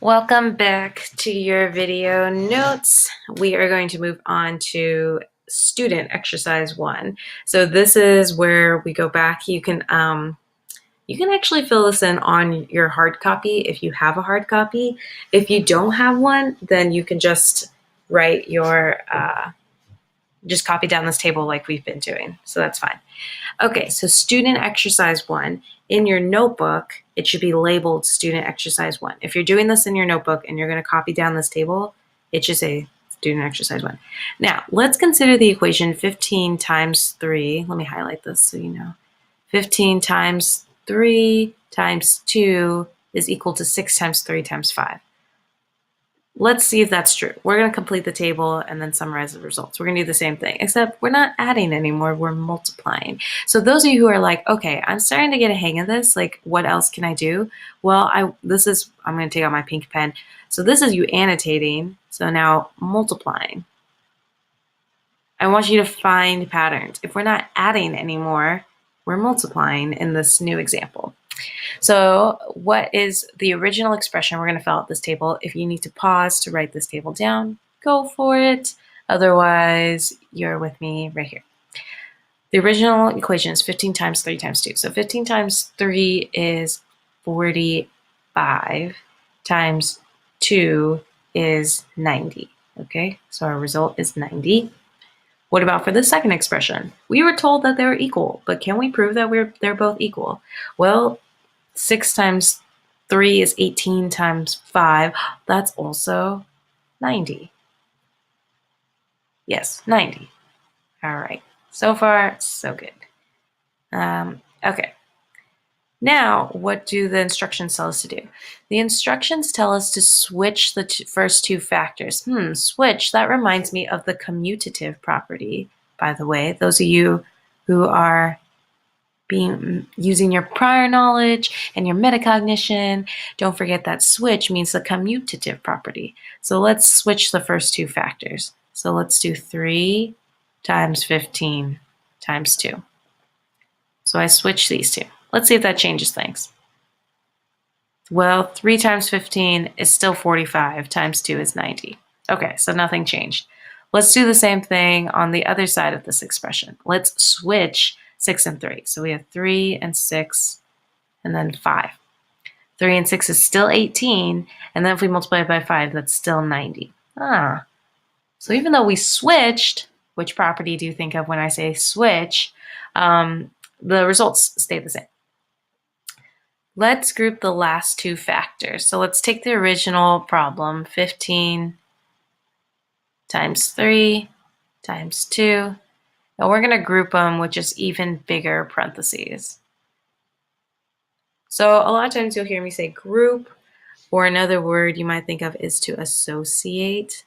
Welcome back to your video notes. We are going to move on to student exercise 1. So this is where we go back. You can actually fill this in on your hard copy if you have a hard copy. If you don't have one, then you can just write your just copy down this table like we've been doing. So that's fine. Okay, so student exercise 1. In your notebook, it should be labeled student exercise 1. If you're doing this in your notebook and you're going to copy down this table, it should say student exercise 1. Now, let's consider the equation 15 times 3. Let me highlight this so you know. 15 times 3 times 2 is equal to 6 times 3 times 5. Let's see if that's true. We're going to complete the table and then summarize the results. We're going to do the same thing, except we're not adding anymore. We're multiplying. So those of you who are like, okay, I'm starting to get a hang of this. Like, what else can I do? Well, I'm going to take out my pink pen. So this is you annotating. So now multiplying. I want you to find patterns. If we're not adding anymore, we're multiplying in this new example. So what is the original expression? We're going to fill out this table. If you need to pause to write this table down, go for it. Otherwise, you're with me right here. The original equation is 15 times 3 times 2. So 15 times 3 is 45 times 2 is 90. Okay, so our result is 90. What about for the second expression? We were told that they were equal, but can we prove that they're both equal? Well, 6 times 3 is 18 times 5. That's also 90. Yes, 90. All right. So far, so good. Okay. Now, what do the instructions tell us to do? The instructions tell us to switch the first two factors. Switch, that reminds me of the commutative property, by the way. Those of you who are using your prior knowledge and your metacognition, don't forget that switch means the commutative property. So let's switch the first two factors. So let's do 3 times 15 times 2. So I switch these two. Let's see if that changes things. Well, 3 times 15 is still 45, times 2 is 90. Okay, so nothing changed. Let's do the same thing on the other side of this expression. Let's switch 6 and 3. So we have 3 and 6, and then 5. 3 and 6 is still 18, and then if we multiply it by 5, that's still 90. So even though we switched, which property do you think of when I say switch, the results stay the same. Let's group the last two factors. So let's take the original problem, 15 times 3 times 2. And we're going to group them with just even bigger parentheses. So a lot of times you'll hear me say group, or another word you might think of is to associate.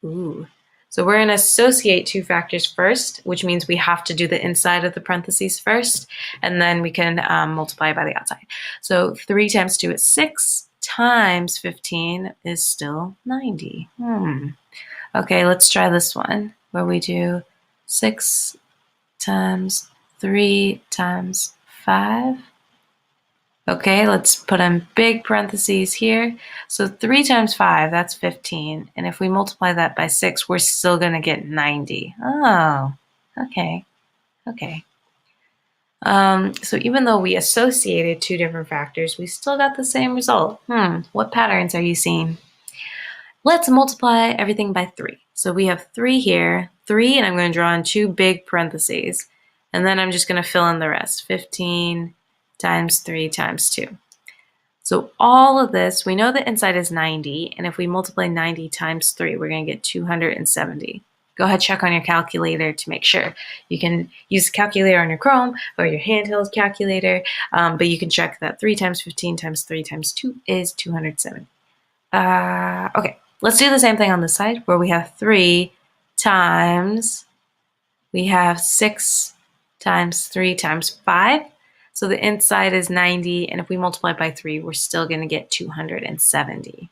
So we're going to associate two factors first, which means we have to do the inside of the parentheses first, and then we can multiply by the outside. So 3 times 2 is 6, times 15 is still 90. Okay, let's try this one, where we do 6 times 3 times 5. Okay, let's put in big parentheses here. So 3 times 5, that's 15. And if we multiply that by 6, we're still going to get 90. Oh, okay. So even though we associated two different factors, we still got the same result. What patterns are you seeing? Let's multiply everything by 3. So we have 3 here, 3, and I'm going to draw in 2 big parentheses. And then I'm just going to fill in the rest, 15 times 3 times 2. So all of this, we know the inside is 90, and if we multiply 90 times 3, we're going to get 270. Go ahead, check on your calculator to make sure. You can use a calculator on your Chrome or your handheld calculator, but you can check that 3 times 15 times 3 times 2 is 270. Okay, let's do the same thing on this side, where we have 3 times, we have 6 times 3 times 5. So the inside is 90, and if we multiply by 3, we're still going to get 270.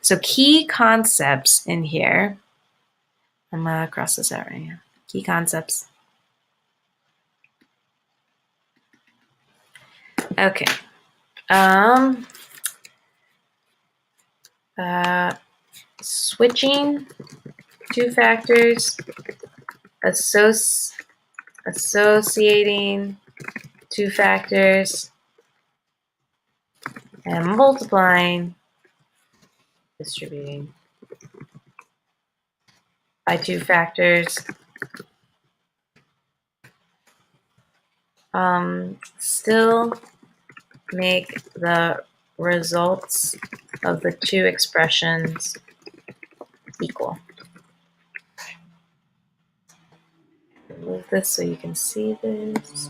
So key concepts in here, I'm going to cross this out right here. Key concepts. Okay, Um, Switching two factors, associating two factors, and multiplying, distributing by two factors. Still make the results of the two expressions equal. Move this so you can see this.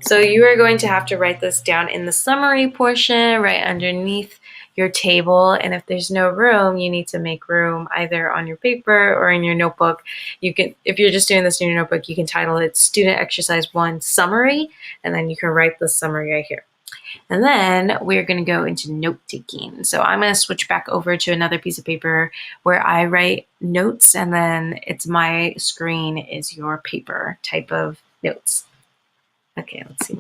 So you are going to have to write this down in the summary portion right underneath your table. And if there's no room, you need to make room either on your paper or in your notebook. You can, if you're just doing this in your notebook, you can title it Student Exercise 1 Summary, and then you can write the summary right here. And then we're going to go into note taking. So I'm going to switch back over to another piece of paper where I write notes, and then it's my screen is your paper type of notes. Okay, let's see.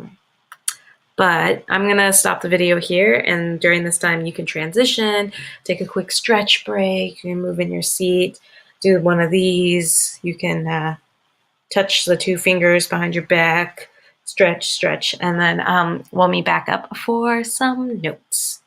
But I'm going to stop the video here, and during this time you can transition, take a quick stretch break, you can move in your seat, do one of these, you can touch the two fingers behind your back, stretch, and then we'll meet back up for some notes.